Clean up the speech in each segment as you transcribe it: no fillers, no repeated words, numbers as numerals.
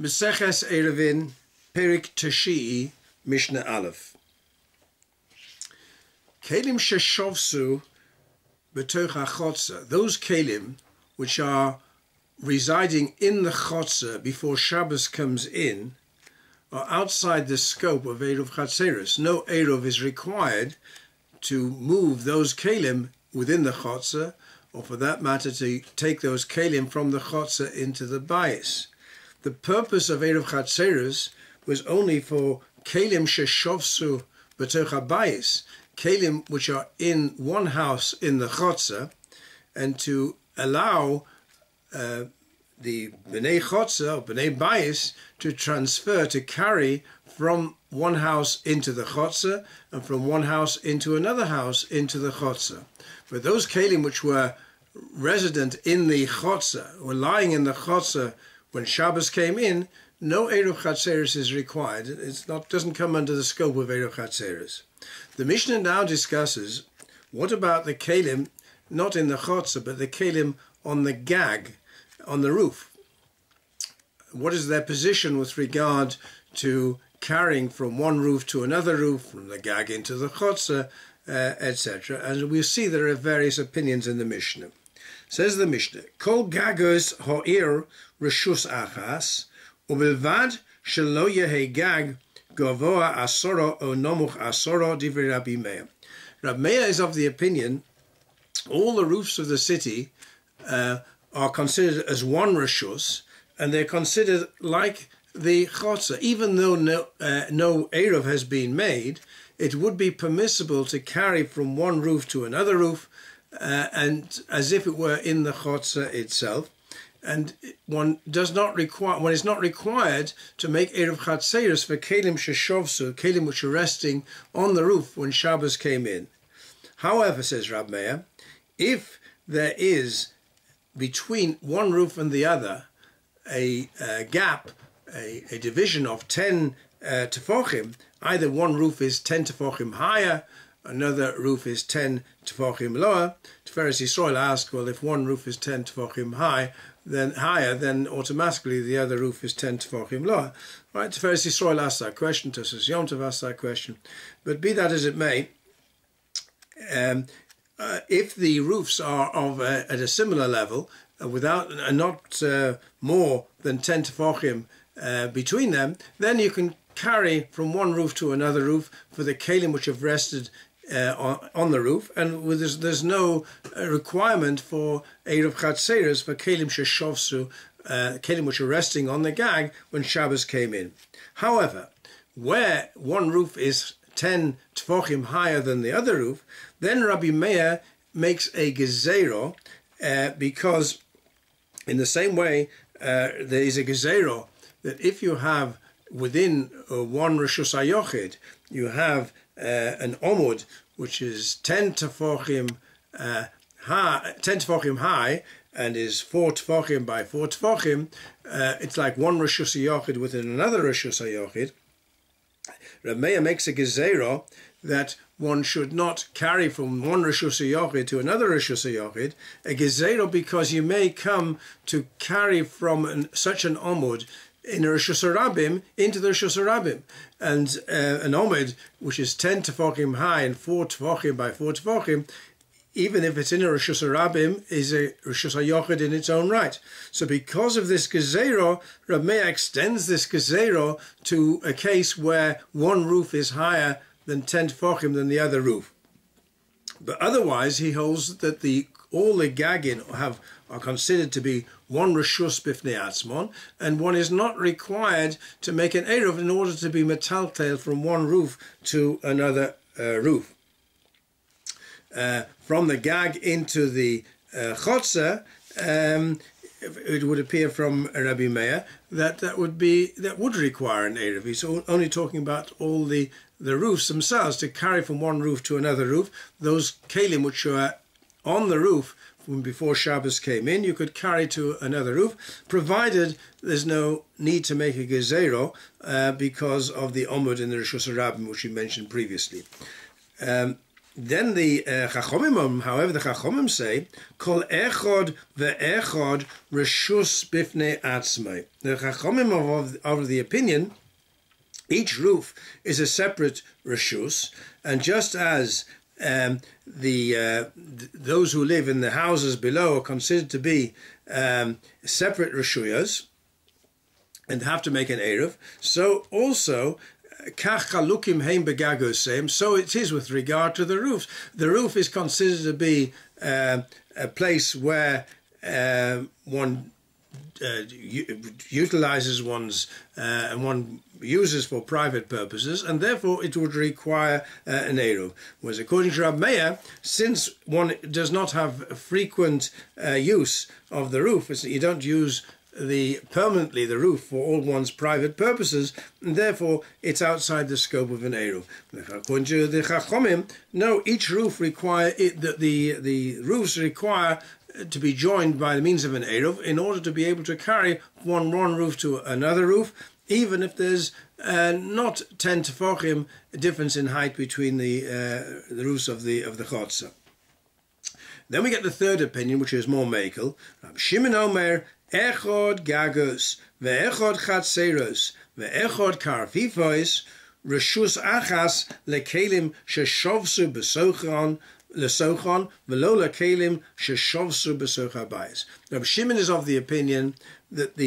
Mesechas Erevin, Perik Tashii, Mishnah Aleph. Kelim sheshovsu b'toch hachotzer, those kelim which are residing in the chotzer before Shabbos comes in, are outside the scope of Eruv Chatzeres. No Eruv is required to move those kelim within the chotzer, or for that matter to take those kelim from the chotzer into the bayis. The purpose of Eruv Chatzeres was only for kelim sheshovsu b'toch habayis, kelim which are in one house in the chotzer, and to allow the bnei chotzer, or bnei bayis, to transfer, to carry from one house into the chotzer, and from one house into another house into the chotzer. But those kelim which were resident in the chotzer, were lying in the chotzer when Shabbos came in, no Eruv Chatzeres is required. Doesn't come under the scope of Eruv Chatzeres. The Mishnah now discusses what about the kelim not in the chotzer, but the kelim on the gag, on the roof. What is their position with regard to carrying from one roof to another roof, from the gag into the chotzer, etc. And we see there are various opinions in the Mishnah. Says the Mishnah, Kol gagos ha'ir reshus achas, ubilvad shelo yehe gag gavoa asoro o nomuch asoro divrei Rabbi Meir. Rabbi Meir is of the opinion all the roofs of the city are considered as one reshus, and they're considered like the chotzer. Even though no Eruv has been made, it would be permissible to carry from one roof to another roof, and as if it were in the chotzer itself. And one is not required to make Eruv Chatzeres for kelim sheshovsu, kelim which are resting on the roof when Shabbos came in. However, says Rabbi Meir, if there is between one roof and the other a gap, a division of 10 tefochim, either one roof is 10 tefochim higher, another roof is 10 tefochim lower. Tiferes Yisrael asked, well, if one roof is 10 tefochim higher, then automatically the other roof is 10 tefochim lower. Right? Tiferes Yisrael asked that question. Tosfos Yom Tov asked that question. But be that as it may, if the roofs are at a similar level, not more than 10 tefochim between them, then you can carry from one roof to another roof for the kelim which have rested on the roof, and there's no requirement for Eruv Chatzeres for kelim sheshovsu, kelim which are resting on the gag when Shabbos came in. However, where one roof is 10 tefochim higher than the other roof, then Rabbi Meir makes a gezero, because in the same way there is a gezero that if you have within one reshus hayochid, you have an omud which is 10 tefochim high and is 4 tefochim by 4 tefochim. It's like one reshus hayochid within another reshus hayochid. Rabbi Meir makes a gezero that one should not carry from one reshus hayochid to another reshus hayochid, a gezero because you may come to carry from such an omud in a reshus harabim into the reshus harabim, and an omud which is 10 tefochim high and 4 tefochim by 4 tefochim, even if it's in a reshus harabim, is a reshus hayochid in its own right. So because of this gezero, Rabbi Meir extends this gezero to a case where one roof is higher than 10 tefochim than the other roof. But otherwise, he holds that all the gagin are considered to be one reshus b'fnei atzmon, and one is not required to make an eruv in order to be metaltel from one roof to another roof. From the gag into the chotzer, it would appear from Rabbi Meir that would require an eruv. He's only talking about all the roofs themselves, to carry from one roof to another roof. Those kelim which are on the roof from before Shabbos came in, you could carry to another roof, provided there's no need to make a gezero because of the omud in the reshus harabim which we mentioned previously. Then the Chachomim, however, the Chachomim say, Kol echod ve'echod reshus bifnei atzmai. The Chachomim are of the opinion each roof is a separate reshus, and just as those who live in the houses below are considered to be separate reshuyas and have to make an eruv, so also kach chalukim heim begagosem, so it is with regard to the roofs. The roof is considered to be a place where one utilizes one's and one uses for private purposes, and therefore it would require an eruv. Whereas according to Rab Meir, since one does not have frequent use of the roof, it's that you don't use permanently the roof for all one's private purposes, and therefore it's outside the scope of an eruv. According to the Chachomim, no, each roof the roofs require to be joined by the means of an eruv in order to be able to carry one roof to another roof, even if there's not 10 tefachim difference in height between the roofs of the chotzer. Then we get the third opinion, which is more mekel. Rabbi Shimon Omer, echod gagos, ve'echod chatzeros, ve'echod karfifos, reshus achas lekelim sheshovsu besochron, lesochon, velo lekelim sheshovsu besoch habayis. Rabbi Shimon is of the opinion that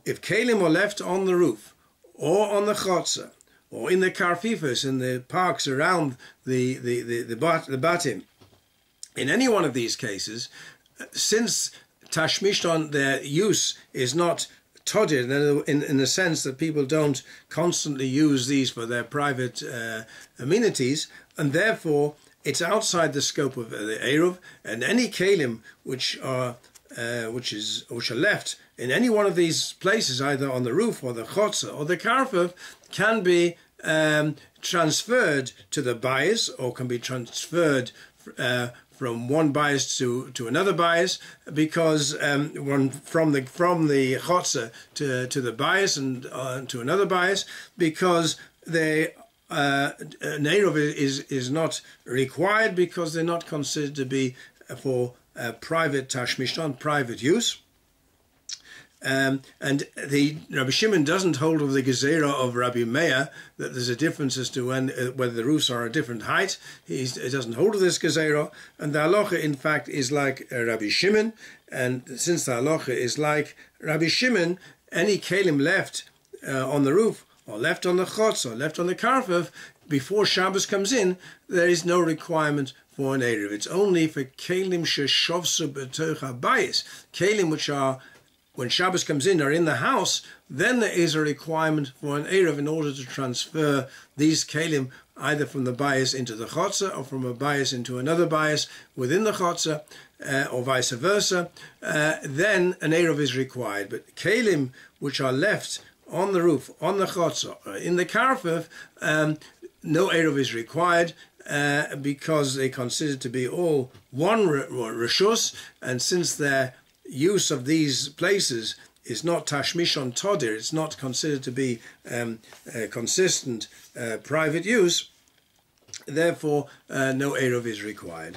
if kelim are left on the roof, or on the chotzer, or in the karfifos, in the parks around the batim, in any one of these cases, since tashmishon, their use is not todir, in the sense that people don't constantly use these for their private amenities, and therefore it's outside the scope of the eruv, and any kelim which are left in any one of these places, either on the roof or the chotzer or the karfif, can be transferred to the bias, or can be transferred from one bias to another bias, because one from the chotzer to the bias and to another bias, because an eruv is not required, because they're not considered to be for private tashmishon, private use. And the Rabbi Shimon doesn't hold of the gezerah of Rabbi Meir, that there's a difference as to whether the roofs are a different height. He doesn't hold of this gezerah, and the halacha in fact is like Rabbi Shimon. And since the halacha is like Rabbi Shimon, any kelim left on the roof, or left on the chotz, or left on the karfif before Shabbos comes in, there is no requirement for an eruv. It's only for kelim sheshovsu b'toch habayis, kelim which are, when Shabbos comes in, are in the house, then there is a requirement for an eruv in order to transfer these kelim either from the bias into the chotzer, or from a bias into another bias within the chotzer, or vice versa. Then an eruv is required. But kelim which are left on the roof, on the chotzer, or in the karfif, no eruv is required, because they considered to be all one reshus, and since their use of these places is not tashmishon todir, it's not considered to be consistent private use, therefore no eruv is required.